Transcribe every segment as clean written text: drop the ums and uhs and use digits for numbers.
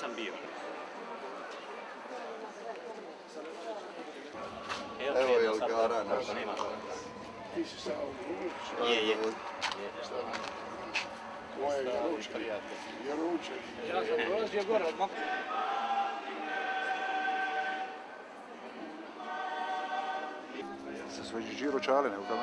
nisam bio. Evo je Elgara naša. Ti si samo Vruć. Je. Tvoje Vjeruće. Ja sam dolazio gore od Mokra. Sa svoje Điro Čalene u tamo.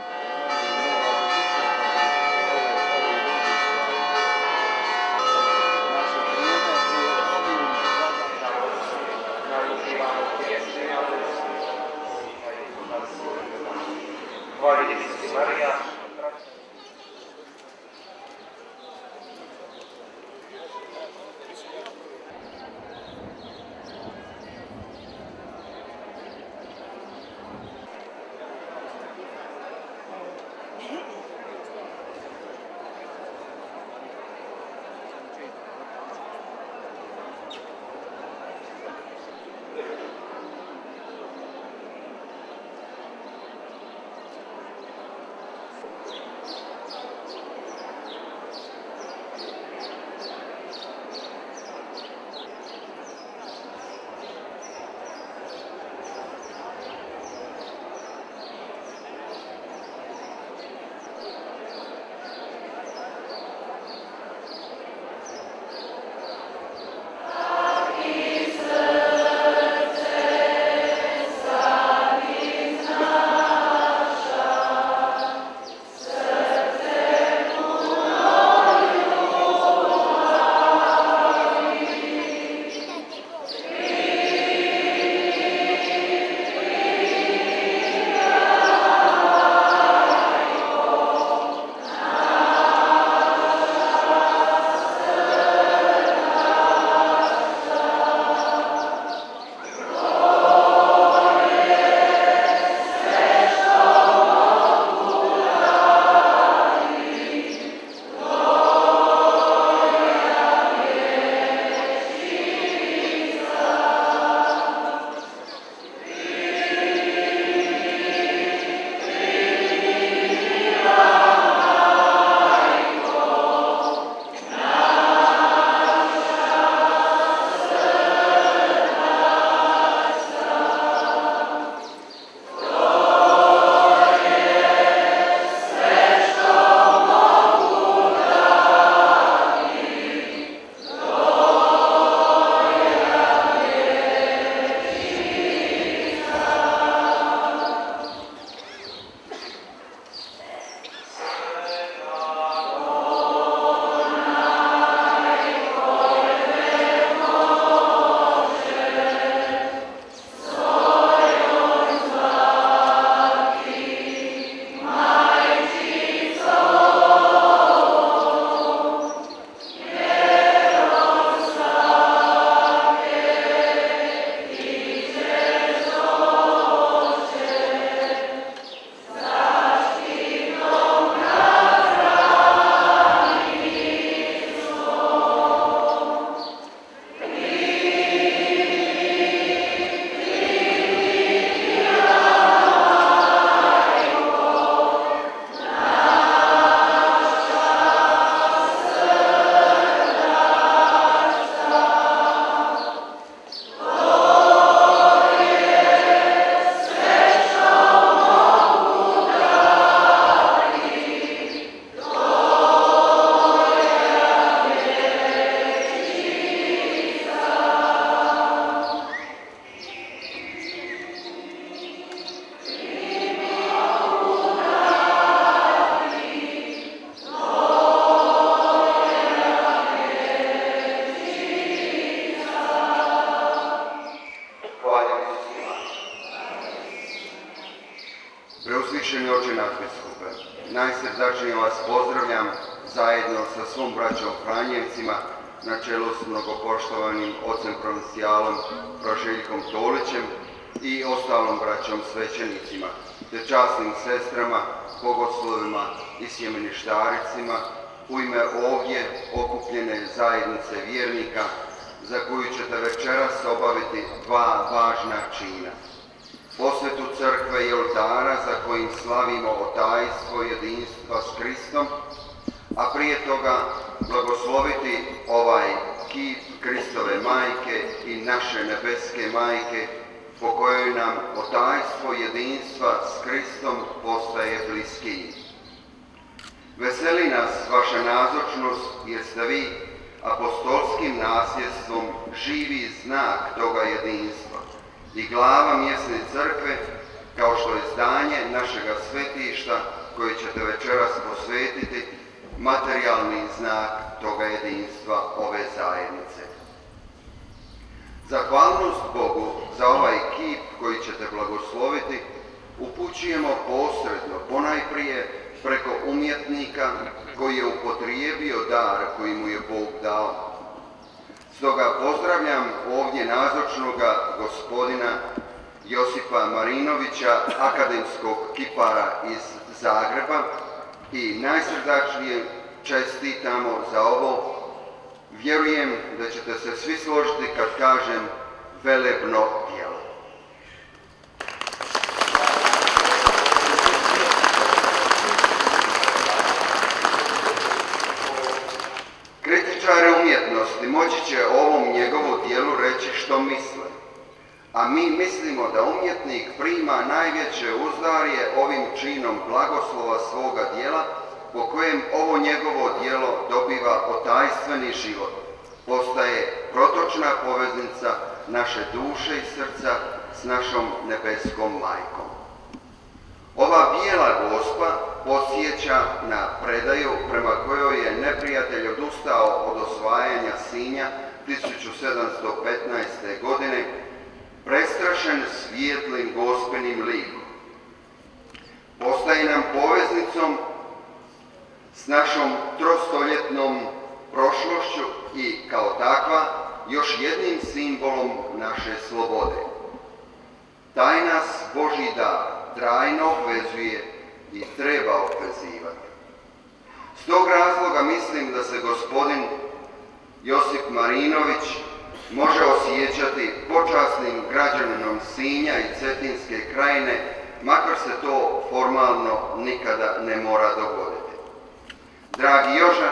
Preuzvišeni oče nadbiskupe, najsrdačnije vas pozdravljam zajedno sa svom braćom Franjevcima na čelu s mnogopoštovanim ocem provincijalom Praželjkom Tolićem i ostalom braćom svećenicima, te časnim sestrama, bogoslovima i sjemeništaricima u ime ovdje okupljene zajednice vjernika za koju ćete večeras obaviti dva važna čina. Posvetu crkve i oltara za kojim slavimo otajstvo jedinstva s Kristom, a prije toga blagosloviti ovaj kip Kristove majke i naše nebeske majke, po kojoj nam otajstvo jedinstva s Kristom postaje bliskiji. Veseli nas vaša nazočnost jer ste vi apostolskim nasljedstvom živi znak toga jedinstva i glava mjesne crkve, kao što je zdanje našega svetišta koje ćete večeras posvetiti, materijalni znak toga jedinstva ove zajednice. Zahvalnost Bogu za ovaj kip koji ćete blagosloviti upućujemo posredno, ponajprije preko umjetnika koji je upotrijebio dar koji mu je Bog dao. Stoga pozdravljam ovdje nazočnoga gospodina Josipa Marinovića, akademskog kipara iz Zagreba, i najsrdačnije čestitamo za ovo. Vjerujem da ćete se svi složiti kad kažem velebno djelo. Kritičari umjetnosti moći će o ovom njegovu djelu reći što misle, a mi mislimo da umjetnik prima najveće uzdarje ovim činom blagoslova svoga djela, po kojem ovo njegovo djelo dobiva otajstveni život, postaje protočna poveznica naše duše i srca s našom nebeskom majkom. Ova bijela Gospa podsjeća na predaju prema kojoj je neprijatelj odustao od osvajanja Sinja 1715. godine, prestrašen svijetlim Gospinim likom. Postaje nam poveznicom s našom trostoljetnom prošlošću i kao takva još jednim simbolom naše slobode. Taj nas Božji dar trajno obvezuje i treba obvezivati. S tog razloga mislim da se gospodin Josip Marinović može osjećati počasnim građaninom Sinja i Cetinske krajine, makar se to formalno nikada ne mora dogoditi. Dragi Joža,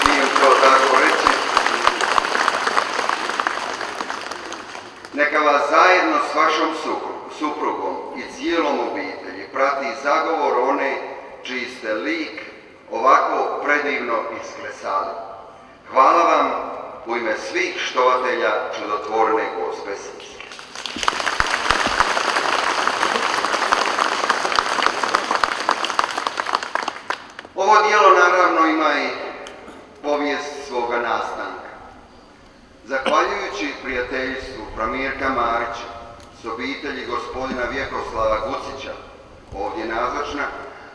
smijem to tako reći, neka vas zajedno s vašom suprugom i cijelom obitelji prati zagovor one čiji ste lik ovako predivno isklesali. Hvala vam u ime svih štovatelja čudotvorne Gospe Sinjske. Ovo djelo naravno ima i povijest svoga nastanka. Zahvaljujući prijateljstvu Framirka Marića s obitelji gospodina Vjekoslava Gucića, ovdje nazočna,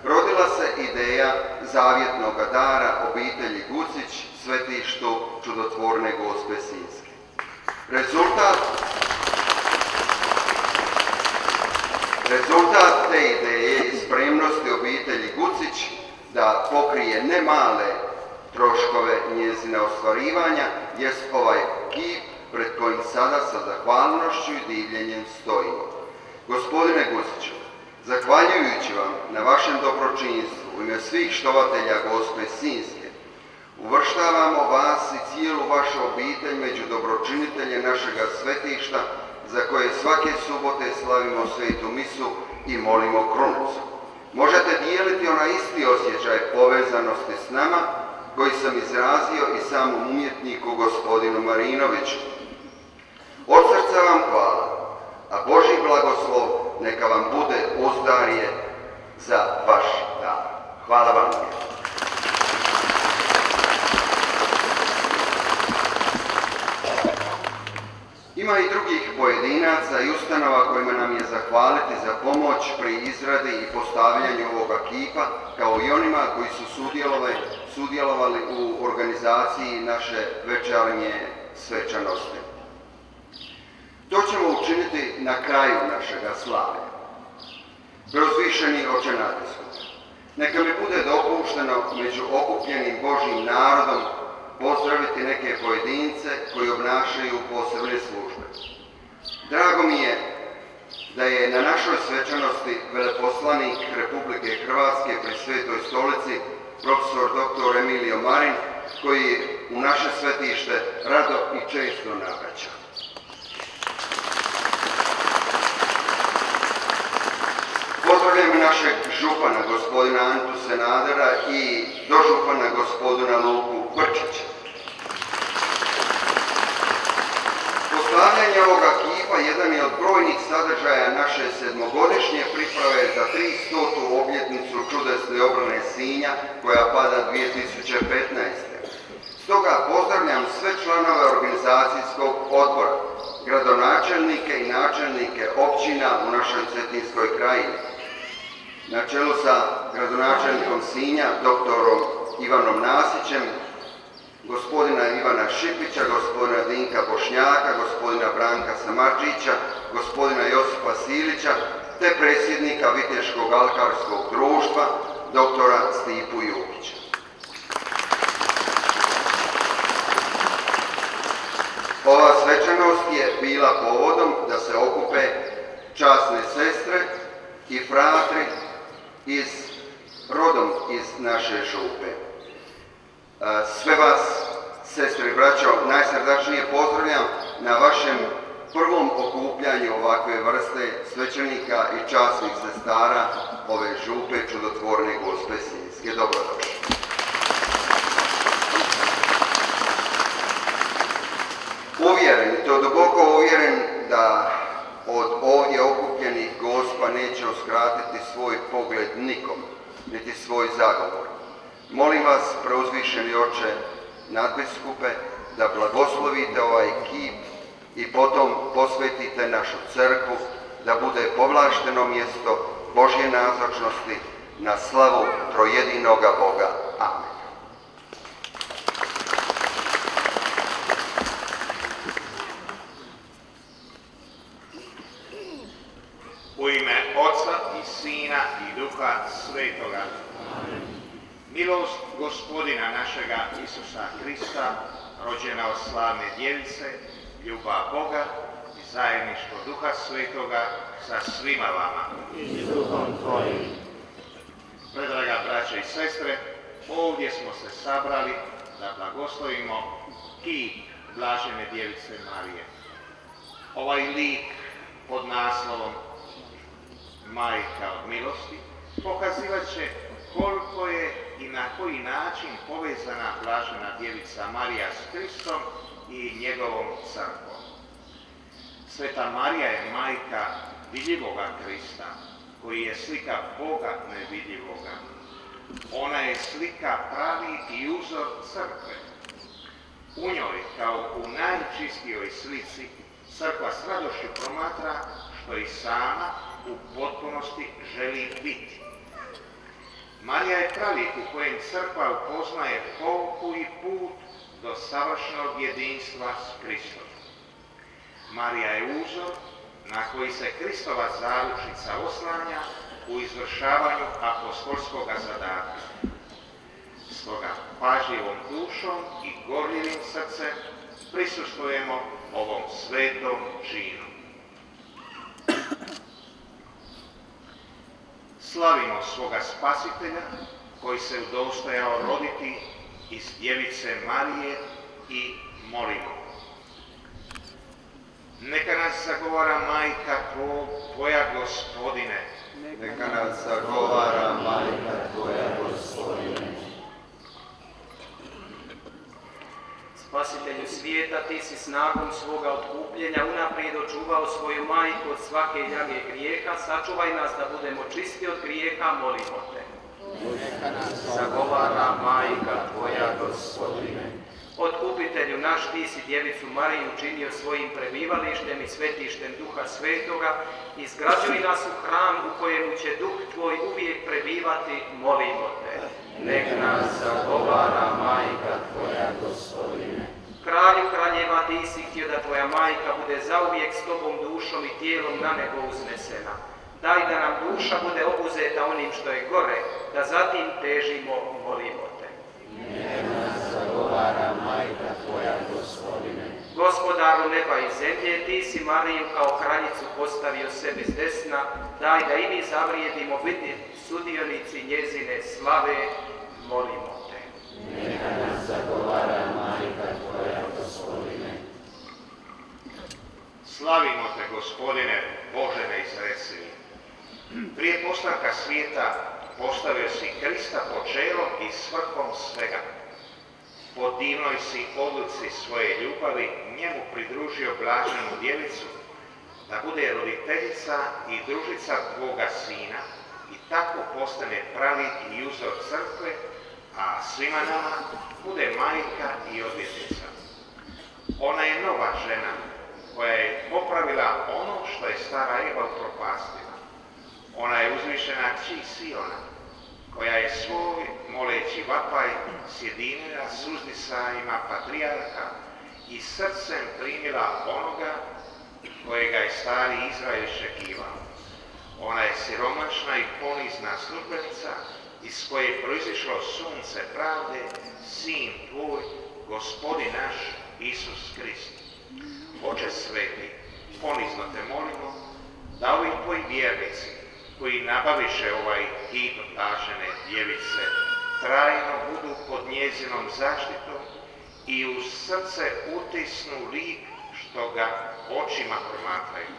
rodila se ideja zavjetnog dara obitelji Gucić svetištu čudotvorne Gospe Sinjske. Rezultat te ideje i spremnosti obitelji Gucić da pokrije ne male troškove njezine ostvarivanja jest ovaj kip pred kojim sada sa zahvalnošću i divljenjem stojimo. Gospodine Guciću, zahvaljujući vam na vašem dobročinstvu u ime svih štovatelja Gospe Sinjske, uvrštavamo vas i cijelu vašu obitelj među dobročinitelje našega svetišta za koje svake subote slavimo svetu misu i molimo krunicu. Možete dijeliti onaj isti osjećaj povezanosti s nama koji sam izrazio i samom umjetniku gospodinu Marinoviću. Od srca vam hvala, a Božji blagoslov neka vam bude uzdarje za vaš dar. Hvala vam. Ima i drugih pojedinaca i ustanova kojima nam je zahvaliti za pomoć pri izradi i postavljanju ovoga kipa, kao i onima koji su sudjelovali u organizaciji naše večernje svečanosti. To ćemo učiniti na kraju našega slavlja. Preuzvišeni Oče nadesni, neka mi bude dopušteno među okupljenim Božjim narodom pozdraviti neke pojedince koji obnašaju posebne službe. Drago mi je da je na našoj svečanosti veleposlanik Republike Hrvatske pri Svetoj stolici, profesor dr. Emilio Marin, koji u naše svetište rado i često navraća. Pozdravljam našeg župana, gospodina Antu Senadera i dožupana gospodina Luku Brčića. Proslavljanje ovoga kipa jedan je od brojnih sadržaja naše sedmogodišnje priprave za 300. obljetnicu čudesne obrane Sinja koja pada 2015. Stoga pozdravljam sve članove organizacijskog odbora, gradonačelnike i načelnike općina u našoj Cetinskoj krajini. Na čelu sa gradonačelnikom Sinja, doktorom Ivanom Nasićem, gospodina Ivana Šipića, gospodina Dinka Bošnjaka, gospodina Branka Samarđića, gospodina Josipa Silića, te predsjednika Viteškog alkarskog društva, doktora Stipu Jukića. Ova svečanost je bila povodom da se okupe časne sestre i fratri rodom iz naše župe. Sve vas, sestre i braćo, najsrdačnije pozdravljam na vašem prvom okupljanju ovakve vrste svećenika i časnih sestara ove župe čudotvorne Gospe Sinjske. Dobrodošli. Uvjeren, i to duboko uvjeren, da od ovdje okupljenih Gospa neće uskratiti svoj pogled nikom, niti svoj zagovor. Molim vas, preuzvišeni oče nadbiskupe, da blagoslovite ovaj kip i potom posvetite našu crkvu da bude povlašteno mjesto Božje nazočnosti na slavu trojedinoga Boga. Amen. U ime Oca i Sina i Duha Svetoga. Milost Gospodina našega Isusa Krista, rođena od slavne djevice, ljubav Boga i zajedništvo Duha Svetoga sa svima vama. I s Duhom tvojim. Predraga braće i sestre, ovdje smo se sabrali da blagoslovimo kip Blažene djevice Marije. Ovaj lik pod naslovom Majka od milosti pokazivat će koliko je i na koji način povezana Blažena djevica Marija s Kristom i njegovom crkvom. Sveta Marija je majka vidljivoga Krista, koji je slika Boga nevidljivoga. Ona je slika pravi i uzor crkve. U njoj, kao u najčistijoj slici, crkva s radošću promatra što i sama u potpunosti želi biti. Marija je pravi u kojem crkva upoznaje pouku i put do savršenog jedinstva s Kristom. Marija je uzor na koji se Kristova zaručnica oslanja u izvršavanju apostolskog zadatka. Stoga pažljivom dušom i gorljivim srcem prisustvujemo ovom svetom činu. Slavimo svoga Spasitelja koji se udostojao roditi iz djevice Marije i molimo. Neka nas zagovara majka Tvoja, Gospodine. Neka nas zagovara Majka Tvoja, Gospodine. Spasitelju svijeta, Ti si snagom svoga otkupljenja unaprijed očuvao svoju majku od svake ljage grijeha. Sačuvaj nas da budemo čisti od grijeha, molimo Te. Neka nas Zagovara majka Tvoja, Gospodine. Otkupitelju naš, Ti si djevicu Mariju učinio svojim prebivalištem i svetištem Duha Svetoga. Izgrađuj nas u hram u kojemu će Duh Tvoj uvijek prebivati, molimo Te. Nek nas zagovara majka Tvoja, Gospodine. Kralju kraljeva, Ti si htio da Tvoja majka bude zauvijek s Tobom dušom i tijelom na nebo uznesena. Daj da nam duša bude obuzeta onim što je gore, da zatim težimo, molimo Te. Nek nas zagovara majka Tvoja, Gospodine. Gospodaru neba i zemlje, Ti si Mariju kao kraljicu postavio sebi s desna, daj da i mi zavrijedimo biti sudionici njezine slave, molimo Te. Neka nas zagovara Majka Tvoja, Gospodine. Slavimo te, Gospodine, Bože neizrecivi. Prije postanka svijeta postavio si Krista počelom i svrhom svega. Po divnoj si odluci svoje ljubavi njemu pridružio blaženu djevicu, da bude roditeljica i družica Tvoga Sina i tako postane pravi i uzor crkve, a svima nama bude majka i odvjetnica. Ona je nova žena koja je popravila ono što je stara Eva upropastila. Ona je uzvišena kći Siona, koja je svoj moleći vapaj sjedinila s uzdisajima patrijarha i srcem primila onoga kojega je stari Izrael iščekivao. Ona je siromašna i ponizna službenica iz koje je proizišlo sunce pravde, Sin Tvoj, Gospodin naš, Isus Krist. Oče sveti, ponizno te molimo da ovi Tvoji vjernici koji nabaviše ovaj kip blažene djevice trajno budu pod njezinom zaštitom i u srce utisnu lik što ga očima promatraju.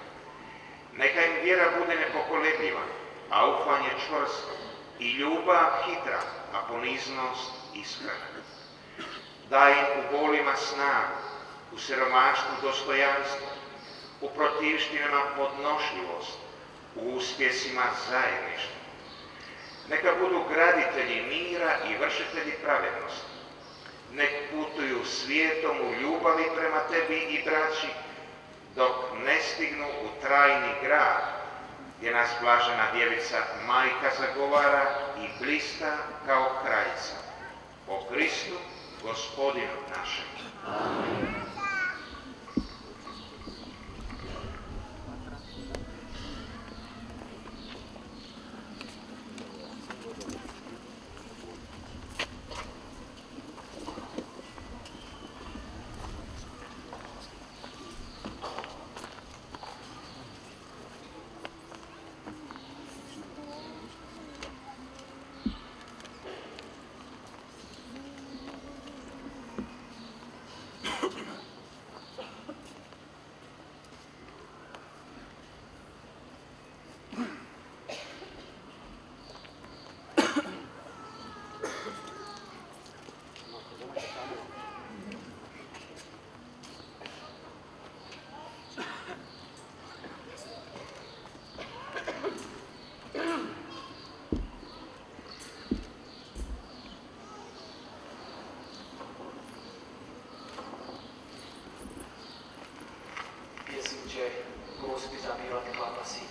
Neka im vjera bude nepokolebljiva, a ufanje čvrsto i ljubav hitra, a poniznost iskrena. Daj im u bolima snagu, u siromaštvu dostojanstvo, u protivštinama podnošljivost, u uspjesima zajedništva. Neka budu graditelji mira i vršitelji pravednosti. Nek putuju svijetom u ljubavi prema Tebi i braći, dok ne stignu u trajni grad, gdje nas blažena djevica Majka zagovara i blista kao kraljica. Po Kristu, Gospodinu našem. Amen. Pjesniče, Gospi zabivati glasi.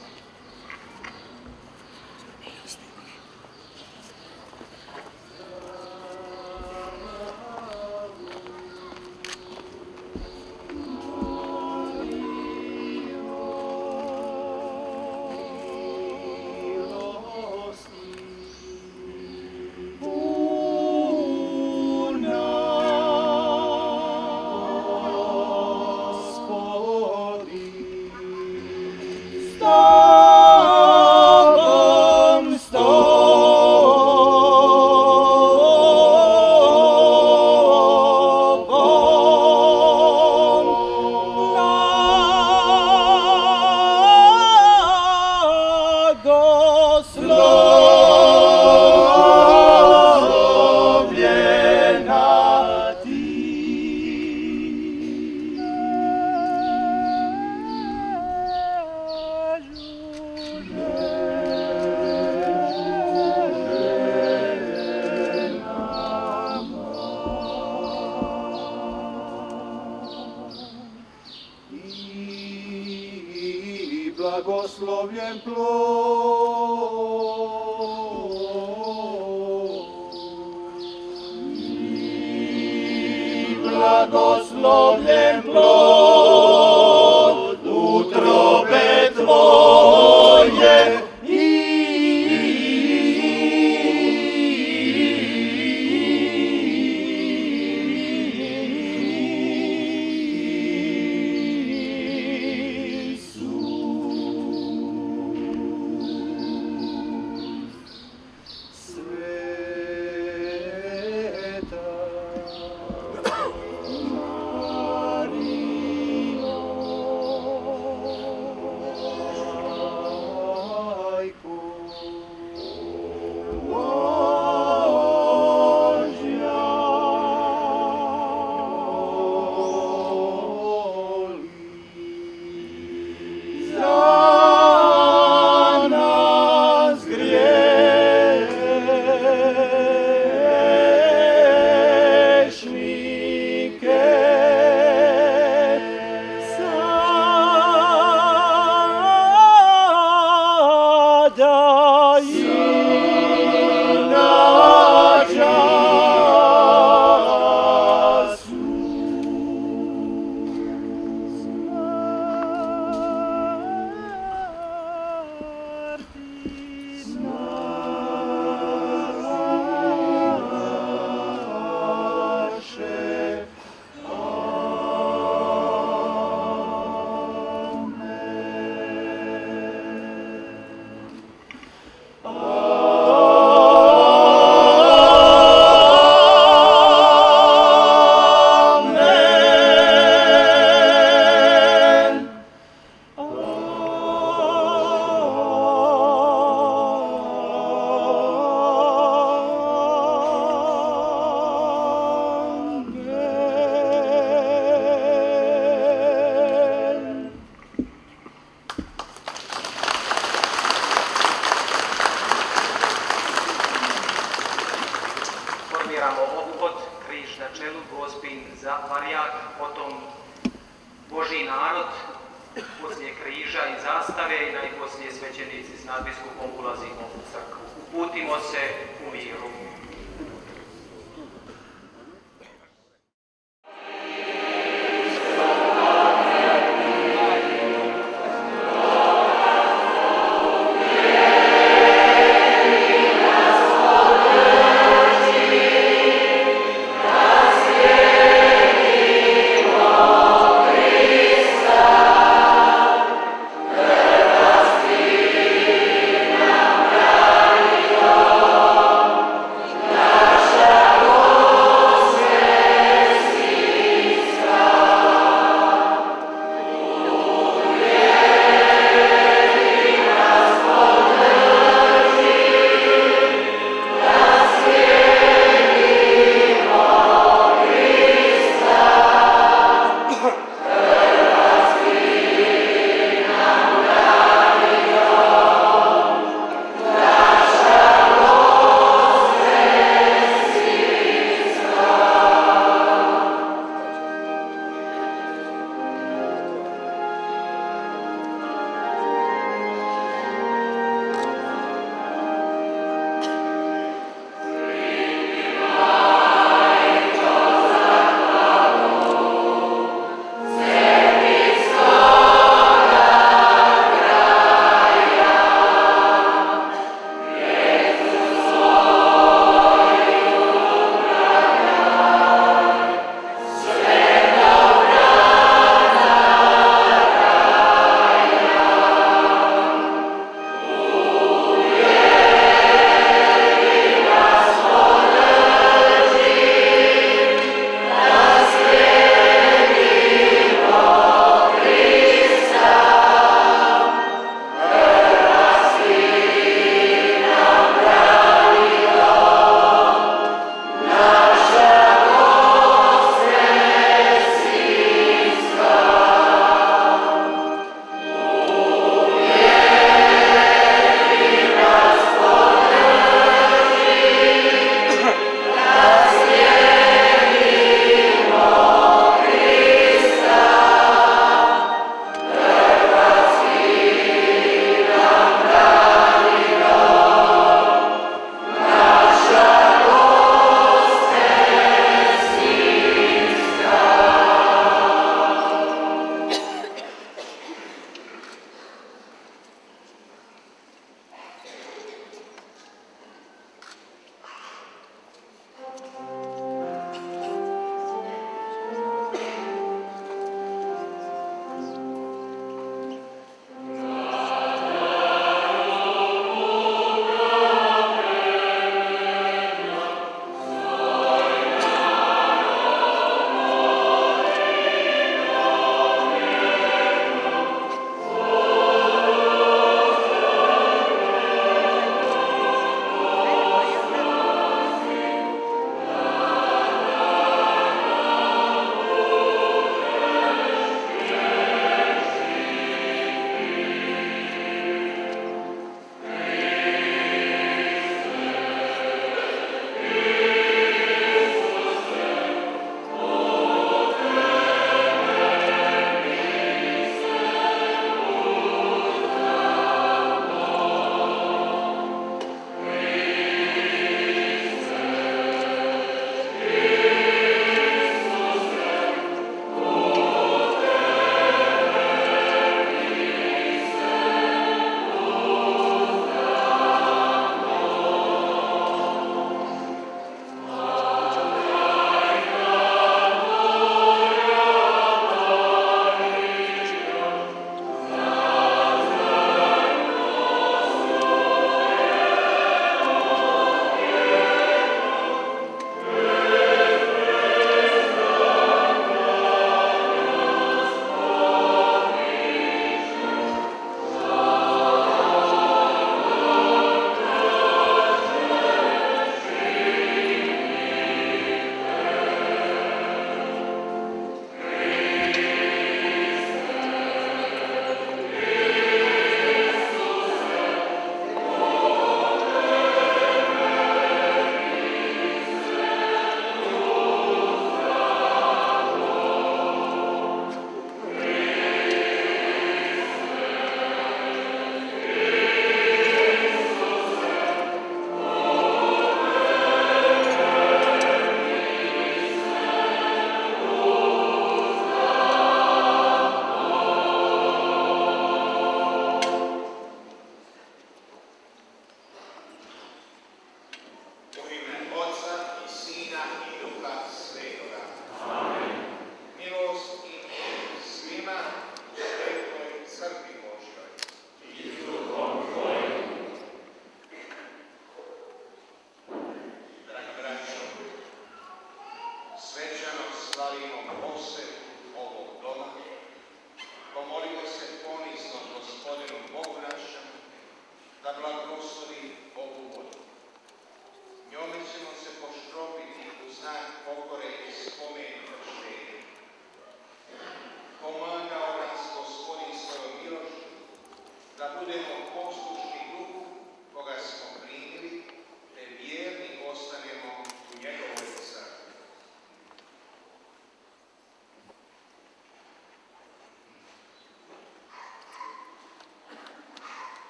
Blagoslovljen plod i blagoslovljen plod utrobe Tvoje Sveta igramo ophod, križ na čelu, Gospin za varijak, potom Božji narod, poslije križa i zastave i najposlije svećenici s nadbiskupom ulazimo u crkvu. Uputimo se u miru. Amen.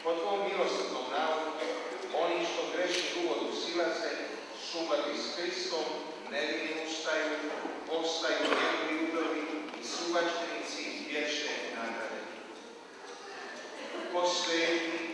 Po tvom milosrdnom nauku, oni što grešni uvodu silaze, sumrli s Hristom, nevini ustaju, postaju njegovi udovi i subačtenici vječne nagrade. Posveti